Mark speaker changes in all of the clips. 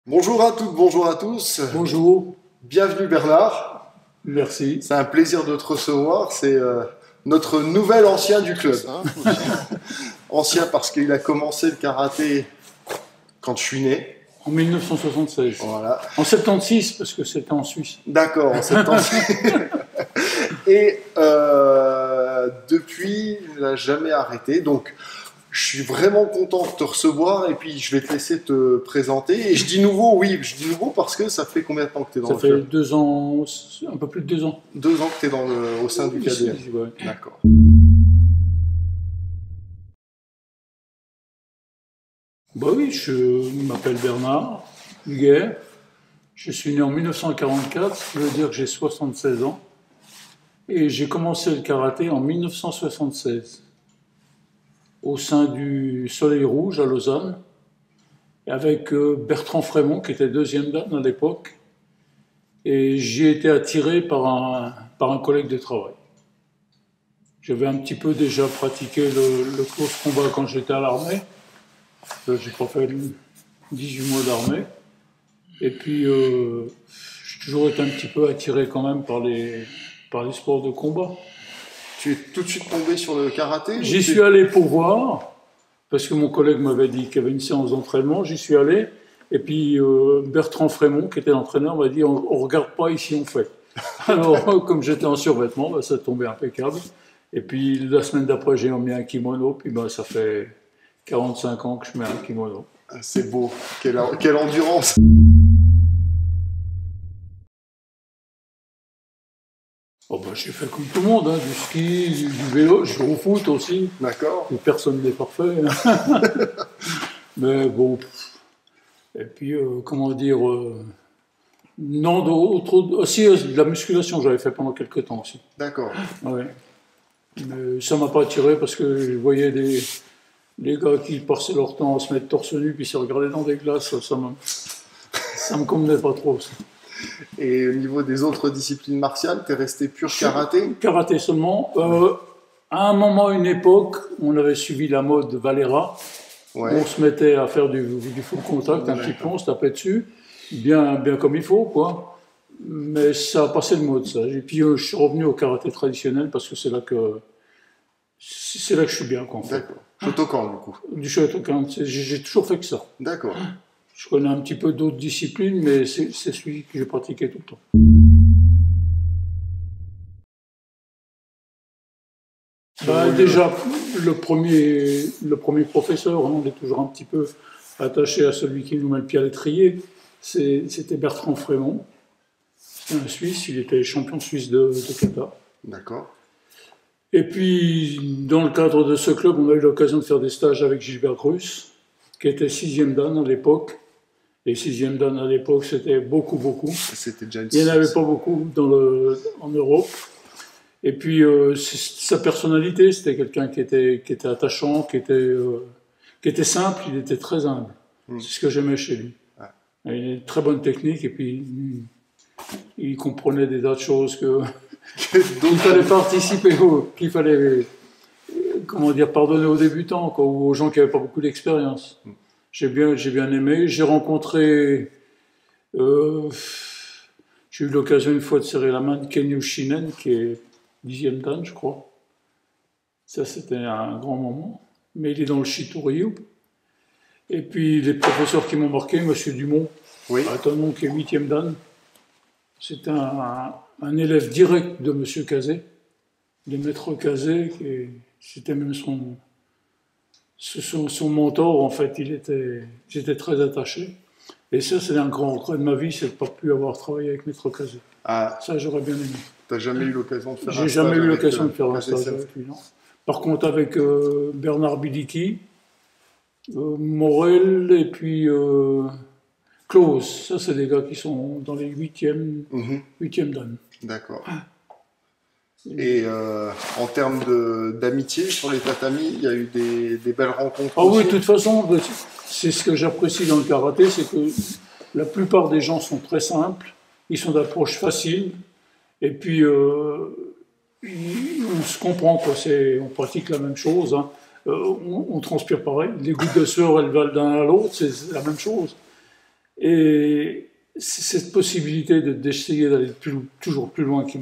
Speaker 1: Bonjour à toutes, bonjour à tous.
Speaker 2: Bonjour,
Speaker 1: Bienvenue Bernard.
Speaker 2: merci.
Speaker 1: C'est un plaisir de te recevoir. C'est notre nouvel ancien du club. Hein. Ancien parce qu'il a commencé le karaté quand je suis né.
Speaker 2: En 1976.
Speaker 1: Voilà.
Speaker 2: En 76, parce que c'était en Suisse.
Speaker 1: D'accord, en septembre. Et depuis, il n'a jamais arrêté. Donc, je suis vraiment content de te recevoir et puis je vais te laisser te présenter. Et je dis nouveau, oui, je dis nouveau parce que ça fait combien de temps que tu es dans
Speaker 2: Ça
Speaker 1: le
Speaker 2: fait
Speaker 1: club?
Speaker 2: 2 ans, un peu plus de 2 ans.
Speaker 1: 2 ans que tu es au sein du
Speaker 2: Ici,
Speaker 1: KDF.
Speaker 2: ouais.
Speaker 1: D'accord.
Speaker 2: Bah oui, je m'appelle Bernard Huguet. Je suis né en 1944, ça veut dire que j'ai 76 ans. Et j'ai commencé le karaté en 1976, au sein du Soleil Rouge à Lausanne, avec Bertrand Frémont, qui était deuxième dan à l'époque. Et j'y ai été attiré par un collègue de travail. J'avais un petit peu déjà pratiqué le close combat quand j'étais à l'armée. J'ai pas fait 18 mois d'armée. Et puis, j'ai toujours été un petit peu attiré quand même par les sports de combat.
Speaker 1: Tu es tout de suite tombé sur le karaté?
Speaker 2: J'y suis allé pour voir, parce que mon collègue m'avait dit qu'il y avait une séance d'entraînement. J'y suis allé. Et puis, Bertrand Frémont, qui était l'entraîneur, m'a dit on regarde pas ici, on fait. Alors, comme j'étais en survêtement, bah, ça tombait impeccable. Et puis, la semaine d'après, j'ai mis un kimono. Puis, bah, ça fait 45 ans que je mets un kimono.
Speaker 1: C'est beau. Quelle endurance.
Speaker 2: Oh, bah, j'ai fait comme tout le monde, hein, du ski, du vélo, je joue au foot aussi.
Speaker 1: D'accord.
Speaker 2: Et personne n'est parfait. Mais bon. Et puis, comment dire. Non, d'autres. Aussi, de la musculation, j'avais fait pendant quelques temps aussi.
Speaker 1: D'accord.
Speaker 2: Ouais. Mais ça m'a pas attiré parce que je voyais les gars qui passaient leur temps à se mettre torse nu puis se regarder dans des glaces, ça me convenait pas trop. Ça.
Speaker 1: Et au niveau des autres disciplines martiales, t'es resté pur karaté?
Speaker 2: Karaté seulement. À un moment, une époque, on avait suivi la mode Valera.
Speaker 1: Ouais.
Speaker 2: On se mettait à faire du full contact, un petit peu, on se tapait dessus, bien comme il faut, quoi. Mais ça a passé le mode, ça. Et puis je suis revenu au karaté traditionnel parce que c'est là que je suis bien, quoi, en fait.
Speaker 1: D'accord. Shotokan, du coup.
Speaker 2: Du Shotokan, j'ai toujours fait que ça.
Speaker 1: D'accord.
Speaker 2: Je connais un petit peu d'autres disciplines, mais c'est celui que j'ai pratiqué tout le temps. Bah, déjà, le premier professeur, on est toujours un petit peu attaché à celui qui nous met le pied à l'étrier, c'était Bertrand Frémont. C'était un Suisse, il était champion suisse de kata.
Speaker 1: D'accord.
Speaker 2: Et puis, dans le cadre de ce club, on a eu l'occasion de faire des stages avec Gilbert Grus, qui était 6e dan à l'époque. Et 6e dan à l'époque, c'était beaucoup.
Speaker 1: C'était déjà une...
Speaker 2: Il n'y en avait pas beaucoup en Europe. Et puis, sa personnalité, c'était quelqu'un qui était attachant, qui était simple, il était très humble. C'est ce que j'aimais chez lui.
Speaker 1: Ouais.
Speaker 2: Il a une très bonne technique et puis il comprenait des tas de choses qu'il fallait participer, qu'il fallait pardonner aux débutants, quoi, ou aux gens qui n'avaient pas beaucoup d'expérience. J'ai bien aimé. J'ai rencontré... j'ai eu l'occasion une fois de serrer la main de Kenyu Shinen, qui est 10e dan, je crois. Ça, c'était un grand moment. Mais il est dans le Shitoryu. Et puis, les professeurs qui m'ont marqué, M. Dumont,
Speaker 1: Oui.
Speaker 2: Atanon, qui est 8e dan. C'est un élève direct de M. Cazé, de Maître Cazé, c'était même son mentor, en fait. J'étais très attaché. Et ça, c'est un grand regret de ma vie, c'est de ne pas pu avoir travaillé avec Maître Cazé.
Speaker 1: Ah.
Speaker 2: Ça, j'aurais bien aimé.
Speaker 1: T'as jamais eu l'occasion de faire un stage?
Speaker 2: J'ai jamais eu l'occasion de faire un
Speaker 1: KDSM.
Speaker 2: stage avec lui, non. Par contre, avec Bernard Bidiki, Morel et puis Klaus, ça c'est des gars qui sont dans les 8e dan.
Speaker 1: D'accord. Et en termes d'amitié sur les tatamis, il y a eu des belles rencontres?
Speaker 2: Ah oui, de toute façon, c'est ce que j'apprécie dans le karaté, c'est que la plupart des gens sont très simples, ils sont d'approche facile, et puis on se comprend, quoi. On pratique la même chose, hein. On transpire pareil, les gouttes de sueur elles valent d'un à l'autre, c'est la même chose. Et c'est cette possibilité d'essayer d'aller toujours plus loin qui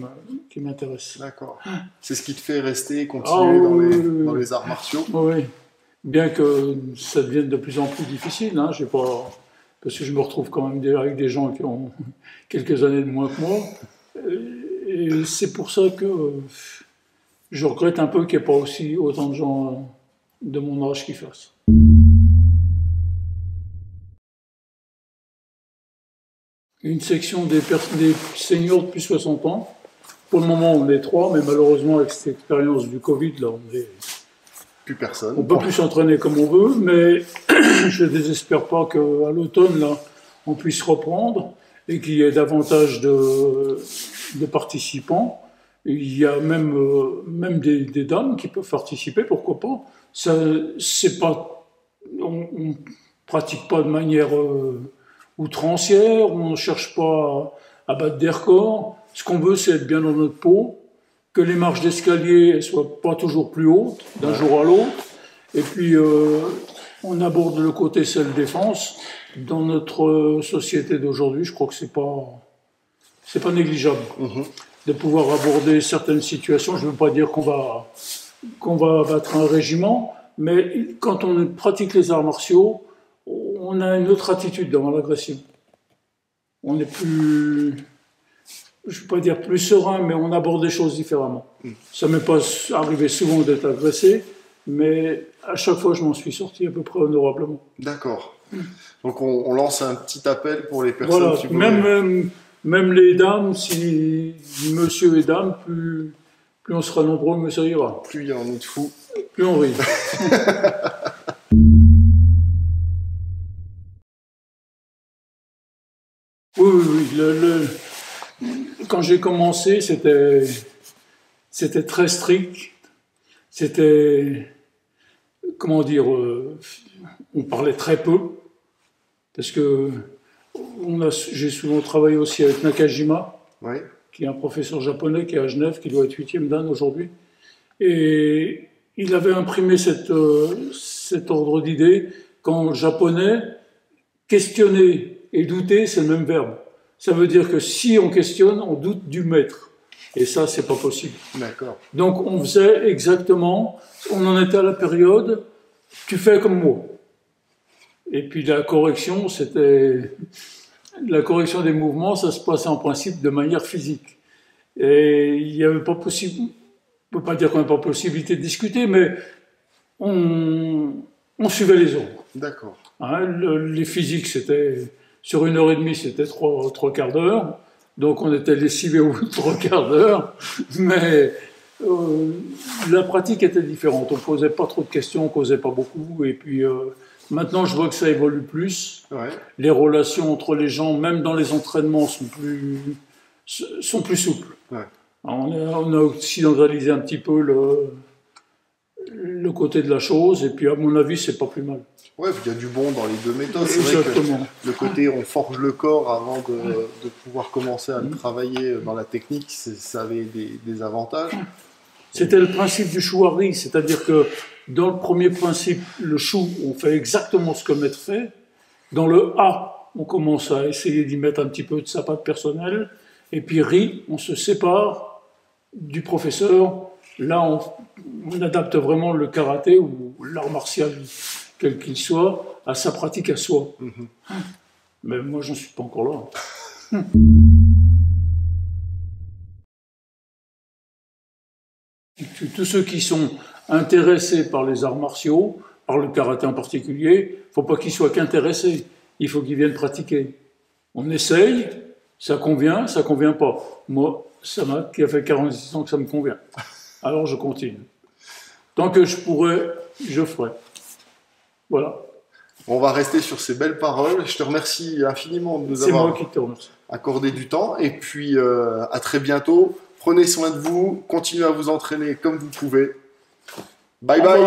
Speaker 2: m'intéresse.
Speaker 1: D'accord. C'est ce qui te fait rester, continuer dans les arts martiaux.
Speaker 2: Oui, bien que ça devienne de plus en plus difficile. Hein, parce que je me retrouve quand même avec des gens qui ont quelques années de moins que moi. Et c'est pour ça que je regrette un peu qu'il n'y ait pas aussi autant de gens de mon âge qui fassent. Une section des seniors de plus de 60 ans. Pour le moment, on est 3, mais malheureusement, avec cette expérience du Covid, là,
Speaker 1: plus personne.
Speaker 2: On peut plus s'entraîner comme on veut, mais je ne désespère pas qu'à l'automne, là, on puisse reprendre et qu'il y ait davantage de participants. Il y a même des dames qui peuvent participer, pourquoi pas. On ne pratique pas de manière outrancière, on ne cherche pas à battre des records. Ce qu'on veut, c'est être bien dans notre peau, que les marches d'escalier ne soient pas toujours plus hautes d'un jour à l'autre. Et puis, on aborde le côté self-défense. Dans notre société d'aujourd'hui, je crois que c'est pas négligeable de pouvoir aborder certaines situations. Je ne veux pas dire qu'on va battre un régiment, mais quand on pratique les arts martiaux, on a une autre attitude devant l'agression. On est plus, je ne veux pas dire plus serein, mais on aborde les choses différemment. Ça m'est pas arrivé souvent d'être agressé, mais à chaque fois, je m'en suis sorti à peu près honorablement.
Speaker 1: D'accord. Donc on lance un petit appel pour les personnes
Speaker 2: voilà.
Speaker 1: qui veulent...
Speaker 2: Même les dames, si monsieur et dame, plus on sera nombreux, mieux ça ira.
Speaker 1: Plus il y en a de fous.
Speaker 2: Plus on rit. Oui. Quand j'ai commencé, c'était très strict. C'était, comment dire, on parlait très peu. Parce que j'ai souvent travaillé aussi avec Nakajima,
Speaker 1: oui,
Speaker 2: qui est un professeur japonais qui est à Genève, qui doit être 8e dan aujourd'hui. Et il avait imprimé cet ordre d'idée qu'en japonais, questionner et douter, c'est le même verbe. Ça veut dire que si on questionne, on doute du maître. Et ça, c'est pas possible.
Speaker 1: D'accord.
Speaker 2: Donc on faisait exactement, on en était à la période, tu fais comme moi. Et puis la correction des mouvements, ça se passait en principe de manière physique. Et il n'y avait pas possible, on ne peut pas dire qu'on n'a pas possibilité de discuter, mais on suivait les ordres.
Speaker 1: D'accord.
Speaker 2: Hein, les physiques, c'était sur 1h30, c'était 3 quarts d'heure. Donc on était lessivé au bout de 3 quarts d'heure. Mais la pratique était différente. On ne posait pas trop de questions, on ne causait pas beaucoup. Et puis maintenant, je vois que ça évolue plus.
Speaker 1: Ouais.
Speaker 2: Les relations entre les gens, même dans les entraînements, sont plus souples.
Speaker 1: Ouais.
Speaker 2: On a occidentalisé un petit peu le côté de la chose. Et puis, à mon avis, c'est pas plus mal.
Speaker 1: Ouais, il y a du bon dans les deux méthodes. C'est vrai que le côté on forge le corps avant de pouvoir commencer à le travailler dans la technique, ça avait des avantages.
Speaker 2: C'était le principe du chouari, c'est-à-dire que dans le premier principe, le chou, on fait exactement ce que le maître fait. Dans le A, on commence à essayer d'y mettre un petit peu de sa patte personnelle. Et puis Ri, on se sépare du professeur. Là, on adapte vraiment le karaté ou l'art martial, quel qu'il soit, à sa pratique à soi. Mais moi, j'en suis pas encore là. Tous ceux qui sont intéressés par les arts martiaux, par le karaté en particulier, il ne faut pas qu'ils soient qu'intéressés, il faut qu'ils viennent pratiquer. On essaye, ça convient pas. Moi, qui a fait 46 ans que ça me convient. Alors je continue. Tant que je pourrai, je ferai. Voilà.
Speaker 1: On va rester sur ces belles paroles. Je te remercie infiniment de nous avoir accordé du temps. Et puis, à très bientôt. Prenez soin de vous. Continuez à vous entraîner comme vous pouvez. Bye bye.